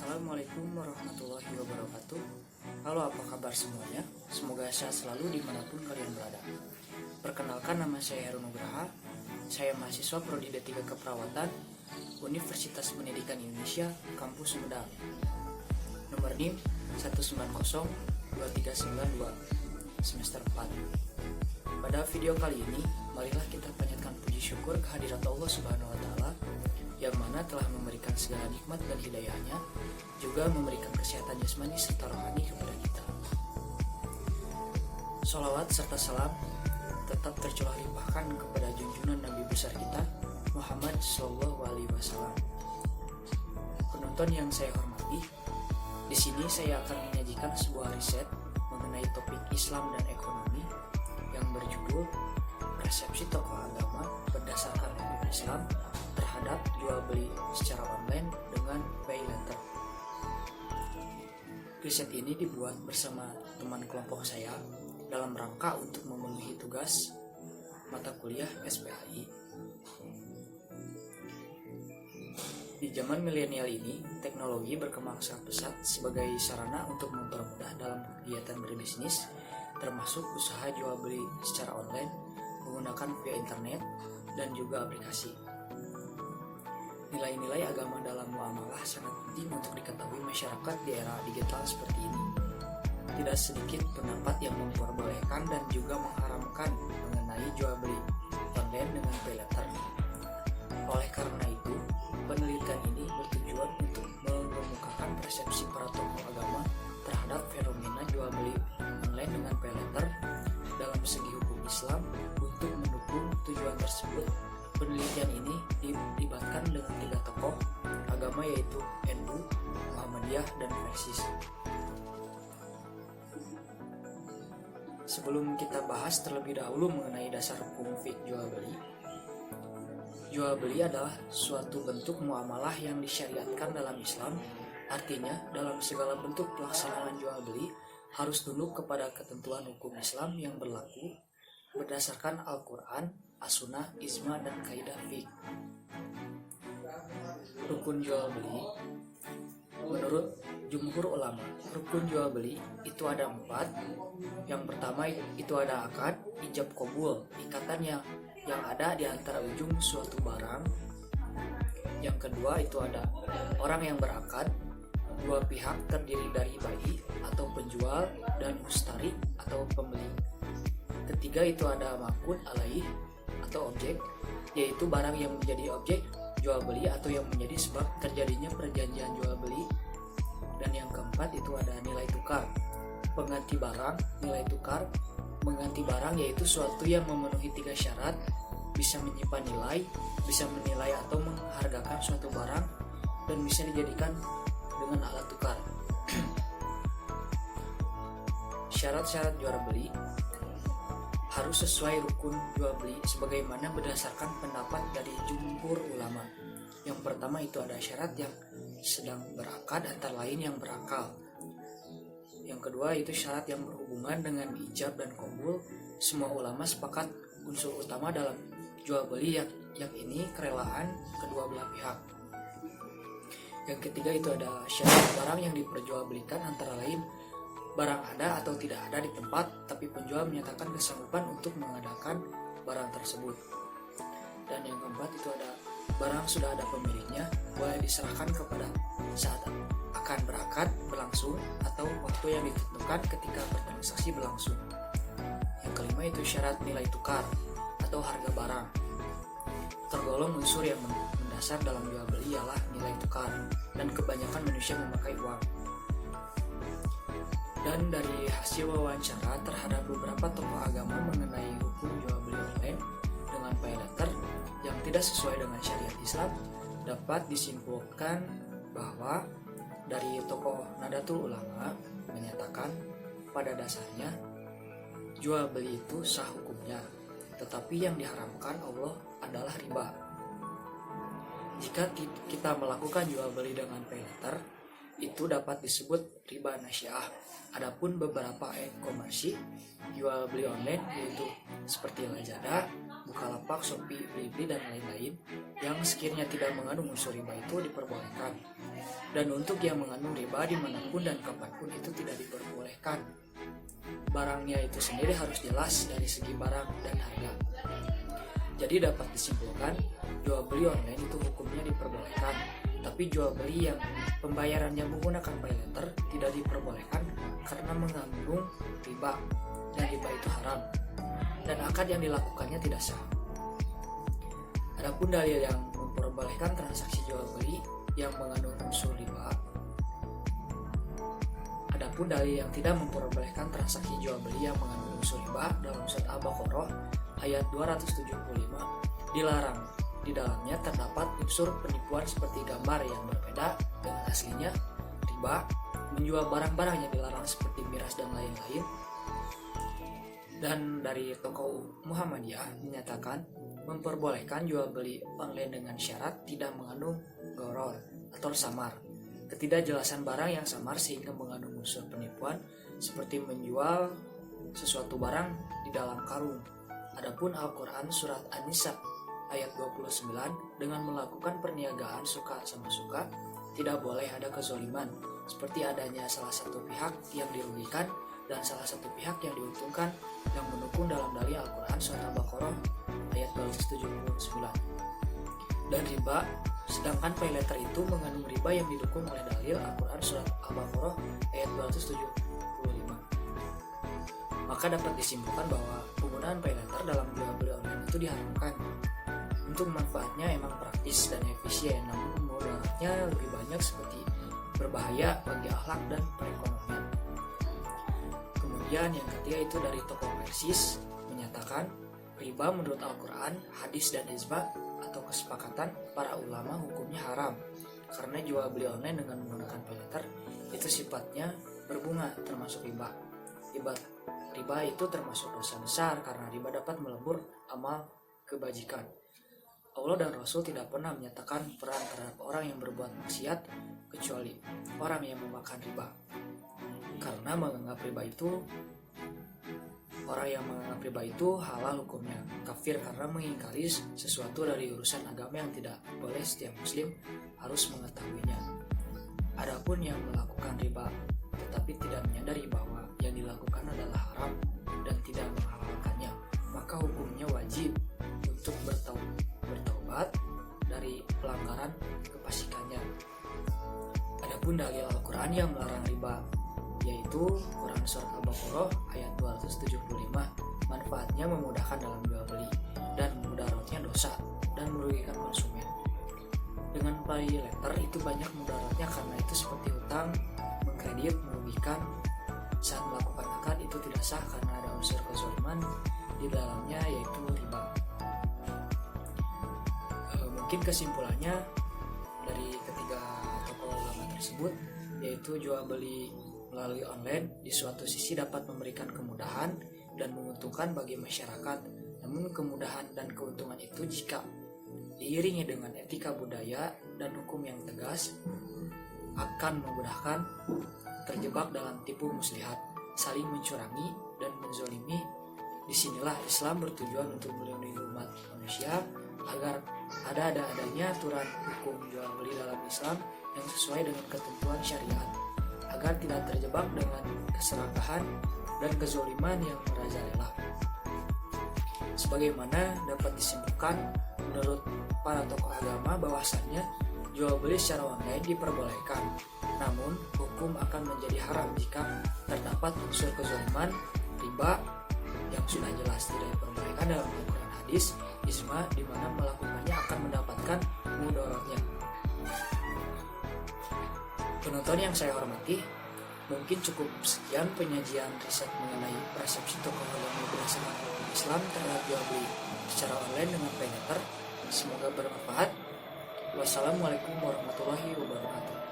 Assalamualaikum warahmatullahi wabarakatuh. Halo, apa kabar semuanya? Semoga sehat selalu dimanapun kalian berada. Perkenalkan, nama saya Heru Nugraha. Saya mahasiswa Prodi D3 Keperawatan Universitas Pendidikan Indonesia, Kampus Sumedang. Nomor NIM 1902392 semester 4. Pada video kali ini, marilah kita panjatkan puji syukur kehadirat Allah Subhanahu wa Ta'ala yang mana telah memberikan segala nikmat dan hidayahnya, juga memberikan kesehatan jasmani serta rohani kepada kita. Sholawat serta salam tetap tercurah limpahkan kepada junjungan Nabi besar kita, Muhammad SAW. Penonton yang saya hormati, di sini saya akan menyajikan sebuah riset mengenai topik Islam dan ekonomi yang berjudul Persepsi Tokoh Agama Berdasarkan Hukum Islam terhadap jual beli secara online dengan pay later. Riset ini dibuat bersama teman kelompok saya dalam rangka untuk memenuhi tugas mata kuliah SPAI. Di zaman milenial ini, teknologi berkembang sangat pesat sebagai sarana untuk mempermudah dalam kegiatan berbisnis, termasuk usaha jual beli secara online menggunakan via internet dan juga aplikasi. Nilai-nilai agama dalam muamalah sangat penting untuk diketahui masyarakat di era digital seperti ini. Tidak sedikit pendapat yang memperbolehkan dan juga mengharamkan mengenai jual beli online dengan pay later. Oleh karena itu, penelitian ini bertujuan untuk mengemukakan persepsi para tokoh agama terhadap fenomena jual beli online dengan pay later dalam segi hukum Islam. Untuk mendukung tujuan tersebut, penelitian ini dilibatkan dengan 3 tokoh agama, yaitu NU, Muhammadiyah, dan Persis. Sebelum kita bahas terlebih dahulu mengenai dasar hukum fiqh jual beli. Jual beli adalah suatu bentuk muamalah yang disyariatkan dalam Islam. Artinya, dalam segala bentuk pelaksanaan jual beli harus tunduk kepada ketentuan hukum Islam yang berlaku berdasarkan Al-Quran, As-Sunnah, Ijma, dan kaidah fiqh. Rukun jual beli. Menurut jumhur ulama, rukun jual beli itu ada 4. Yang pertama itu ada akad, ijab qabul, ikatan yang ada di antara ujung suatu barang. Yang kedua itu ada orang yang berakad, 2 pihak terdiri dari bai atau penjual dan mustari atau pembeli. Ketiga itu ada makun alaih atau objek, yaitu barang yang menjadi objek jual beli atau yang menjadi sebab terjadinya perjanjian jual beli. Dan yang keempat itu ada nilai tukar, pengganti barang. Nilai tukar mengganti barang yaitu suatu yang memenuhi 3 syarat: bisa menyimpan nilai, bisa menilai atau menghargakan suatu barang, dan bisa dijadikan dengan alat tukar. Syarat-syarat jual beli harus sesuai rukun jual beli sebagaimana berdasarkan pendapat dari jumhur ulama. Yang pertama itu ada syarat yang sedang berakad, antara lain yang berakal. Yang kedua itu syarat yang berhubungan dengan ijab dan qabul. Semua ulama sepakat unsur utama dalam jual beli yang ini kerelaan kedua belah pihak. Yang ketiga itu ada syarat barang yang diperjualbelikan, antara lain barang ada atau tidak ada di tempat, tapi penjual menyatakan kesanggupan untuk mengadakan barang tersebut. Dan yang keempat itu ada barang sudah ada pemiliknya, boleh diserahkan kepada saat akan berakad berlangsung atau waktu yang ditentukan ketika bertransaksi berlangsung. Yang kelima itu syarat nilai tukar atau harga barang. Tergolong unsur yang mendasar dalam jual beli ialah nilai tukar, dan kebanyakan manusia memakai uang. Dan dari hasil wawancara terhadap beberapa tokoh agama mengenai hukum jual beli online dengan pay later yang tidak sesuai dengan syariat Islam, dapat disimpulkan bahwa dari tokoh Nadatul Ulama menyatakan pada dasarnya jual beli itu sah hukumnya, tetapi yang diharamkan Allah adalah riba. Jika kita melakukan jual beli dengan pay later, itu dapat disebut riba nasya'ah. Adapun beberapa e-commerce jual beli online yaitu seperti Lazada, Bukalapak, Shopee, Blibli dan lain-lain yang sekiranya tidak mengandung unsur riba itu diperbolehkan. Dan untuk yang mengandung riba dimanapun dan kapanpun itu tidak diperbolehkan. Barangnya itu sendiri harus jelas dari segi barang dan harga. Jadi dapat disimpulkan jual beli online itu hukumnya diperbolehkan, tapi jual beli yang pembayarannya menggunakan pay letter tidak diperbolehkan karena mengandung riba, dan riba itu haram dan akad yang dilakukannya tidak sah. Adapun dalil yang memperbolehkan transaksi jual beli yang mengandung unsur riba, adapun dalil yang tidak memperbolehkan transaksi jual beli yang mengandung unsur riba dalam surat Al-Baqarah ayat 275 dilarang. Di dalamnya terdapat unsur penipuan seperti gambar yang berbeda dengan aslinya, riba, menjual barang-barang yang dilarang seperti miras dan lain-lain. Dan dari tokoh Muhammadiyah menyatakan memperbolehkan jual beli online dengan syarat tidak mengandung gharar atau samar. Ketidakjelasan barang yang samar sehingga mengandung unsur penipuan seperti menjual sesuatu barang di dalam karung. Adapun Al-Quran surat An-Nisa ayat 29 dengan melakukan perniagaan suka sama suka tidak boleh ada kezaliman seperti adanya salah satu pihak yang dirugikan dan salah satu pihak yang diuntungkan yang mendukung dalam dalil Al-Quran surat Al-Baqarah ayat 279. Dan riba, sedangkan pay letter itu mengandung riba yang didukung oleh dalil Al-Quran surat Al-Baqarah ayat 275. Maka dapat disimpulkan bahwa penggunaan pay letter dalam jual beli online itu diharamkan. Untuk manfaatnya emang praktis dan efisien, namun mudaratnya lebih banyak seperti berbahaya bagi akhlak dan perekonomian. Kemudian yang ketiga itu dari tokoh Persis menyatakan riba menurut Al-Quran, hadis dan ijma atau kesepakatan para ulama hukumnya haram karena jual beli online dengan menggunakan pay letter itu sifatnya berbunga termasuk riba. Riba itu termasuk dosa besar karena riba dapat melebur amal kebajikan. Allah dan Rasul tidak pernah menyatakan peran terhadap orang yang berbuat maksiat kecuali orang yang memakan riba. Karena orang yang menganggap riba itu halal hukumnya kafir karena mengingkari sesuatu dari urusan agama yang tidak boleh setiap muslim harus mengetahuinya. Adapun yang melakukan riba tetapi tidak menyadari bahwa yang dilakukan adalah haram dan tidak menghalalkannya, maka hukumnya wajib untuk bertaubat dari pelanggaran kefasikannya. Adapun dalil Al-Quran yang melarang riba yaitu Quran surat Al-Baqarah ayat 275. Manfaatnya memudahkan dalam jual beli dan mudaratnya dosa dan merugikan konsumen. Dengan pay letter itu banyak mudaratnya karena itu seperti hutang, mengkredit, merugikan. Saat melakukan akad itu tidak sah karena ada unsur kezaliman di dalamnya yaitu riba. Mungkin kesimpulannya dari ketiga tokoh ulama tersebut yaitu jual beli melalui online di suatu sisi dapat memberikan kemudahan dan menguntungkan bagi masyarakat. Namun kemudahan dan keuntungan itu jika diiringi dengan etika budaya dan hukum yang tegas akan memudahkan terjebak dalam tipu muslihat, saling mencurangi dan menzolimi. Disinilah Islam bertujuan untuk melindungi umat manusia agar adanya aturan hukum jual beli dalam Islam yang sesuai dengan ketentuan syariat, agar tidak terjebak dengan keserakahan dan kezoliman yang merajalela. Sebagaimana dapat disimpulkan menurut para tokoh agama bahwasannya jual beli secara online diperbolehkan, namun hukum akan menjadi haram jika terdapat unsur kezoliman, riba yang sudah jelas tidak diperbolehkan dalam Al-Quran, hadis, ijma, di mana melakukannya akan mendapatkan mudaratnya. Penonton yang saya hormati, mungkin cukup sekian penyajian riset mengenai persepsi tokoh agama berdasarkan hukum Islam terhadap jual beli secara online dengan pay letter. Semoga bermanfaat. Wassalamualaikum warahmatullahi wabarakatuh.